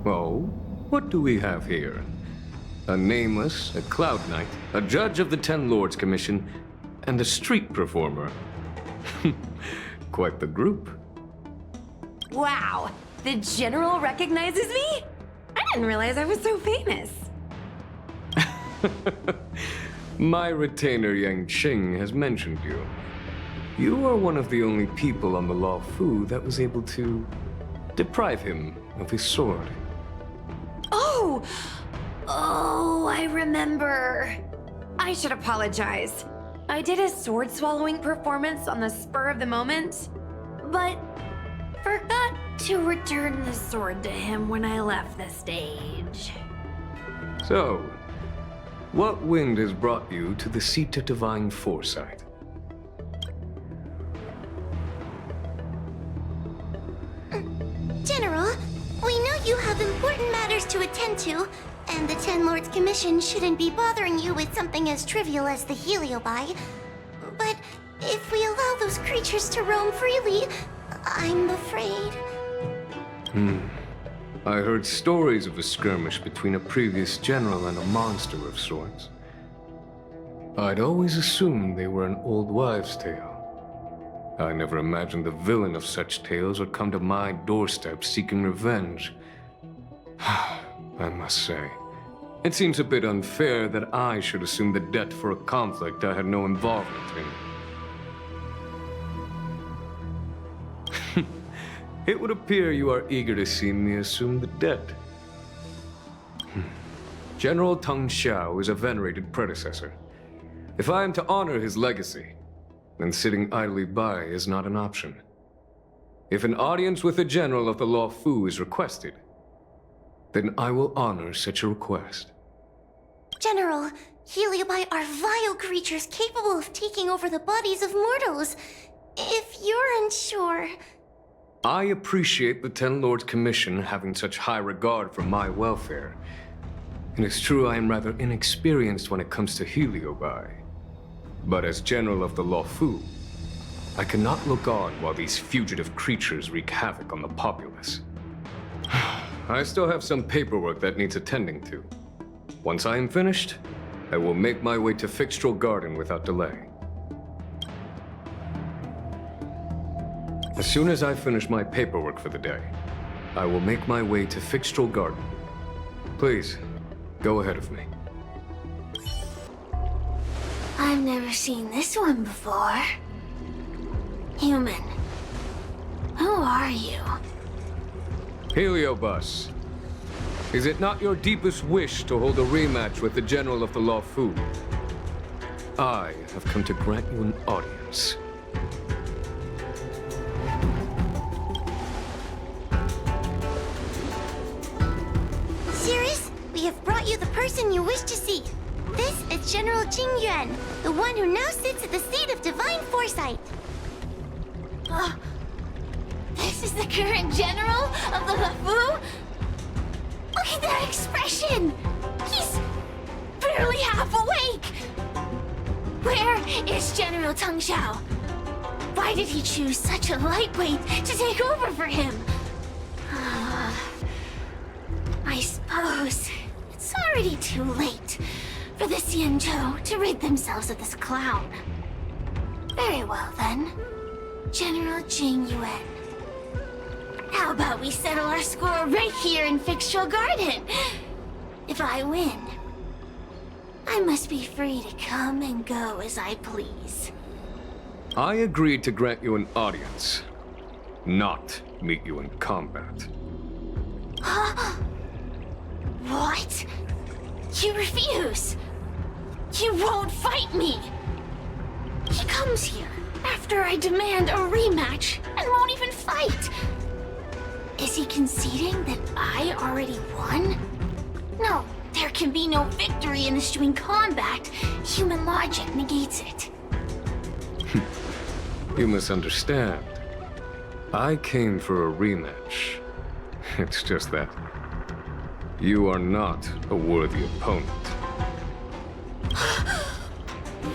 Oh, what do we have here? A nameless, a cloud knight, a judge of the Ten Lords Commission, and a street performer. Quite the group. Wow, the General recognizes me? I didn't realize I was so famous. My retainer Yang Qing has mentioned you. You are one of the only people on the Law Fu that was able to deprive him of his sword. Oh, I remember. I should apologize. I did a sword-swallowing performance on the spur of the moment, but forgot to return the sword to him when I left the stage. So, what wind has brought you to the seat of divine foresight? General, we know you have important matters to attend to, and the Ten Lords Commission shouldn't be bothering you with something as trivial as the Heliobi. But if we allow those creatures to roam freely, I'm afraid... I heard stories of a skirmish between a previous general and a monster of sorts. I'd always assumed they were an old wives' tale. I never imagined the villain of such tales would come to my doorstep seeking revenge. I must say, it seems a bit unfair that I should assume the debt for a conflict I had no involvement in. It would appear you are eager to see me assume the debt. General Teng Xiao is a venerated predecessor. If I am to honor his legacy, then sitting idly by is not an option. If an audience with the General of the Law Fu is requested, then I will honor such a request. General, Heliobi are vile creatures capable of taking over the bodies of mortals. If you're unsure... I appreciate the Ten Lords Commission having such high regard for my welfare. It is true I am rather inexperienced when it comes to Heliobi. But as General of the Law Fu, I cannot look on while these fugitive creatures wreak havoc on the populace. I still have some paperwork that needs attending to. Once I am finished, I will make my way to Fixtral Garden without delay. As soon as I finish my paperwork for the day, I will make my way to Fixtral Garden. Please, go ahead of me. I've never seen this one before. Human. Who are you? Heliobus, is it not your deepest wish to hold a rematch with the General of the Law Fu? I have come to grant you an audience. Sirius, we have brought you the person you wish to see. This is General Jing Yuan, the one who now sits at the seat of divine foresight. This is the current General of the LeFou? Look at that expression! He's barely half awake! Where is General Teng Xiao? Why did he choose such a lightweight to take over for him? I suppose it's already too late for the Xianzhou to rid themselves of this clown. Very well then, General Jing Yuan. How about we settle our score right here in Fixtral Garden? If I win, I must be free to come and go as I please. I agreed to grant you an audience, not meet you in combat. What? You refuse? You won't fight me! He comes here after I demand a rematch and won't even fight! Is he conceding that I already won? No, there can be no victory in eschewing combat. Human logic negates it. You misunderstand. I came for a rematch. It's just that you are not a worthy opponent.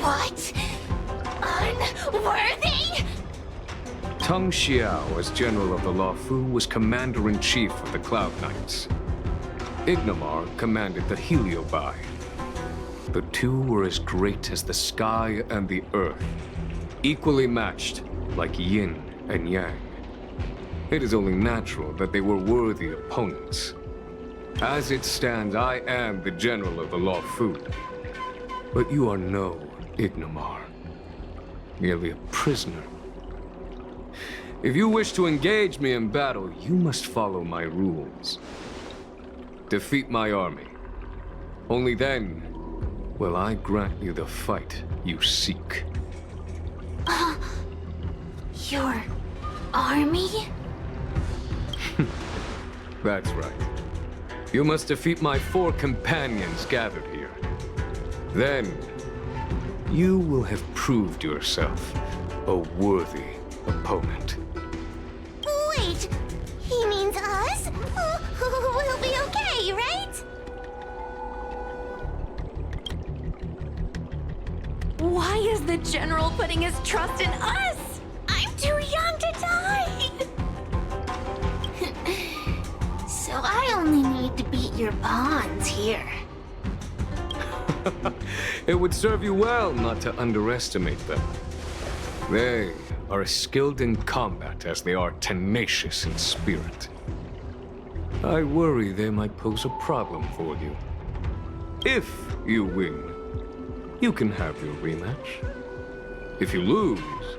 What? Unworthy? Teng Xiao, as General of the Law Fu, was Commander-in-Chief of the Cloud Knights. Ignomar commanded the Heliobi. The two were as great as the sky and the earth, equally matched like yin and yang. It is only natural that they were worthy opponents. As it stands, I am the general of the Lawfu. But you are no Ignomar, merely a prisoner. If you wish to engage me in battle, you must follow my rules. Defeat my army. Only then will I grant you the fight you seek. Your army? That's right. You must defeat my 4 companions gathered here. Then, you will have proved yourself a worthy opponent. Wait, he means us? We'll be okay, right? Why is the General putting his trust in us? I'm too young to die! So I only need to beat your pawns here. It would serve you well not to underestimate them. They are as skilled in combat as they are tenacious in spirit. I worry they might pose a problem for you. If you win, you can have your rematch. If you lose,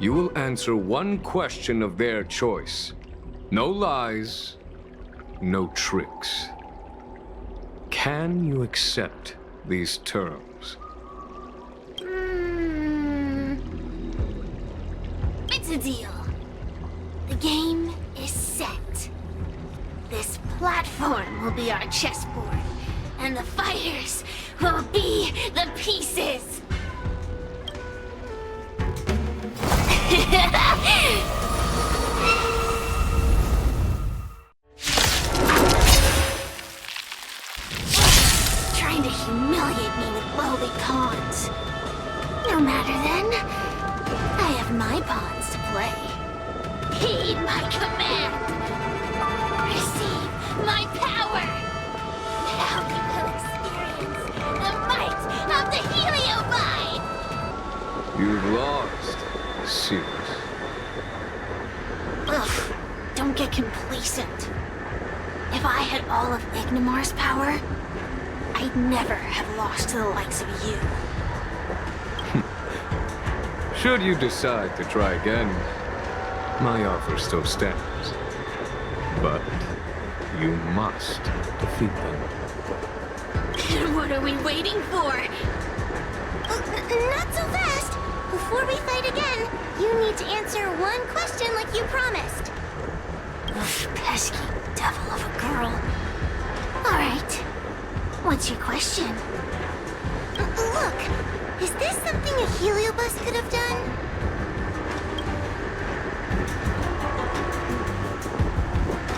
you will answer one question of their choice. No lies, no tricks. Can you accept these terms? It's a deal. The game is set. This platform will be our chessboard, and the fighters will be the pieces. Trying to humiliate me with lowly pawns. No matter then. I have my pawns to play. Heed my command. Receive my power. Now you will experience the might of the Heliobide. You've lost, Sirius. Ugh, don't get complacent. If I had all of Ignomar's power, I'd never have lost to the likes of you. Should you decide to try again, my offer still stands. But you must defeat them. What are we waiting for? Not so fast! Before we fight again, you need to answer one question like you promised. Ugh, pesky devil of a girl. Alright. What's your question? Look! Is this something a Heliobus could have done?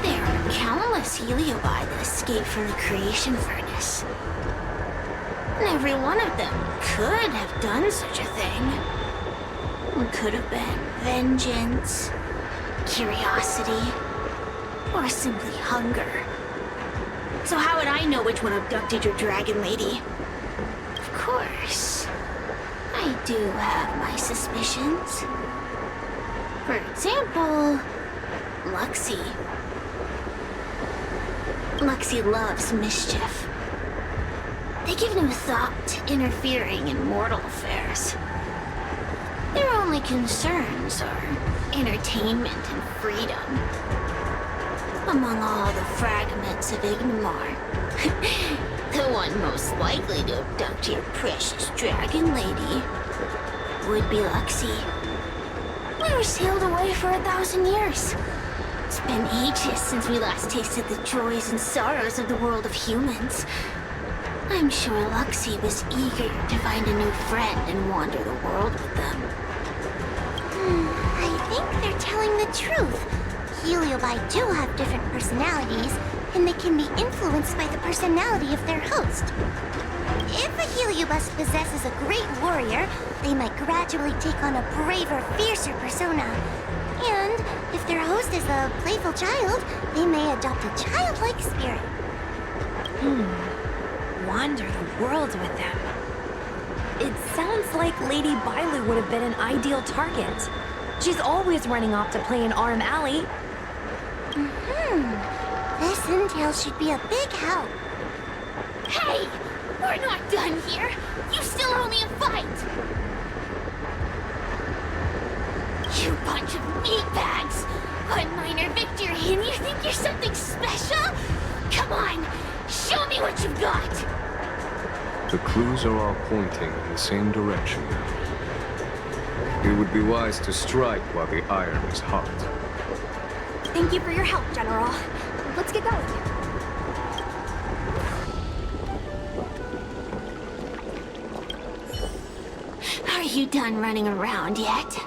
There are countless Heliobi that escaped from the creation furnace. And every one of them could have done such a thing. It could have been vengeance, curiosity, or simply hunger. So how would I know which one abducted your dragon lady? Of course, I do have my suspicions. For example, Luxie. Luxie loves mischief. They give no thought to interfering in mortal affairs. Their only concerns are entertainment and freedom. Among all the fragments of Ignomar, the one most likely to abduct your precious dragon lady would be Luxie. We were sealed away for 1,000 years. It's been ages since we last tasted the joys and sorrows of the world of humans. I'm sure Luxie was eager to find a new friend and wander the world with them. I think they're telling the truth. Heliobi do have different personalities, and they can be influenced by the personality of their host. If a Heliobus possesses a great warrior, they might gradually take on a braver, fiercer persona. And if their host is a playful child, they may adopt a childlike spirit. Wander the world with them. It sounds like Lady Bailu would have been an ideal target. She's always running off to play in Arm Alley. This intel should be a big help. Hey! We're not done here! You still owe me a fight! You bunch of meatbags! One minor victory and you think you're something special? Come on! Show me what you've got! The clues are all pointing in the same direction. It would be wise to strike while the iron is hot. Thank you for your help, General. Let's get going. Are you done running around yet?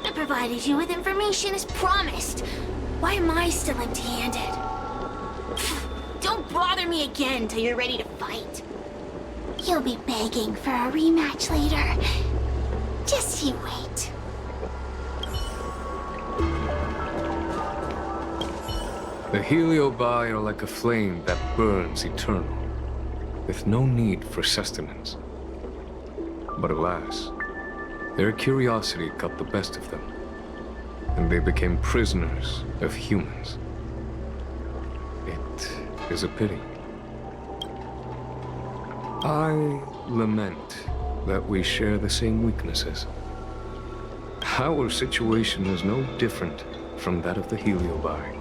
I provided you with information as promised. Why am I still empty-handed? Don't bother me again till you're ready to fight. You'll be begging for a rematch later. Just you wait. The Heliobi are like a flame that burns eternal, with no need for sustenance. But alas, their curiosity got the best of them, and they became prisoners of humans. It is a pity. I lament that we share the same weaknesses. Our situation is no different from that of the Heliobi.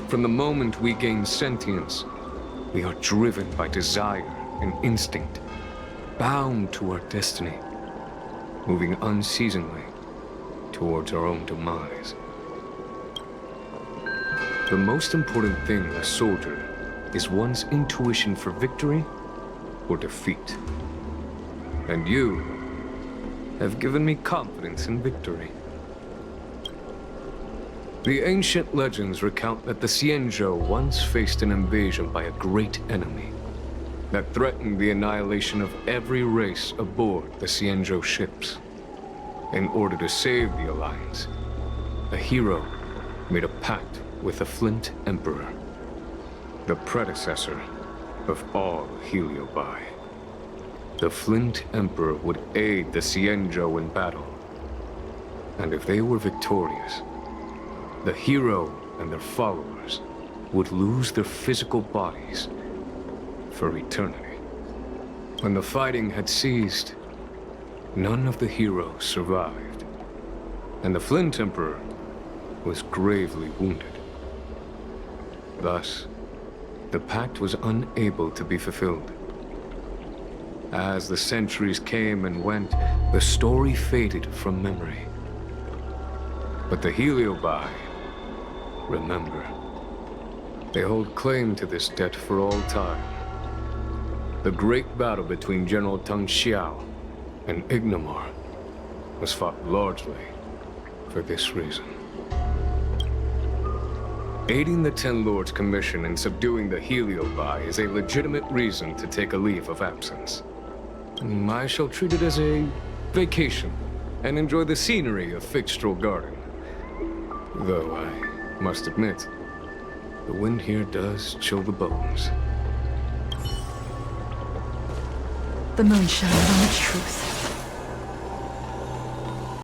From the moment we gain sentience, we are driven by desire and instinct, bound to our destiny, moving unceasingly towards our own demise. The most important thing in a soldier is one's intuition for victory or defeat. And you have given me confidence in victory. The ancient legends recount that the Xianzhou once faced an invasion by a great enemy that threatened the annihilation of every race aboard the Xianzhou ships. In order to save the Alliance, a hero made a pact with the Flint Emperor, the predecessor of all Heliobi. The Flint Emperor would aid the Xianzhou in battle, and if they were victorious, the hero and their followers would lose their physical bodies for eternity. When the fighting had ceased, none of the heroes survived, and the Flint Emperor was gravely wounded. Thus, the pact was unable to be fulfilled. As the centuries came and went, the story faded from memory. But the Heliobi remember. They hold claim to this debt for all time. The great battle between General Tang Xiao and Ignomar was fought largely for this reason. Aiding the Ten Lords' commission in subduing the Heliobi is a legitimate reason to take a leave of absence. I shall treat it as a vacation and enjoy the scenery of Fixtral Garden. Though I must admit, the wind here does chill the bones. The moon shines on the truth.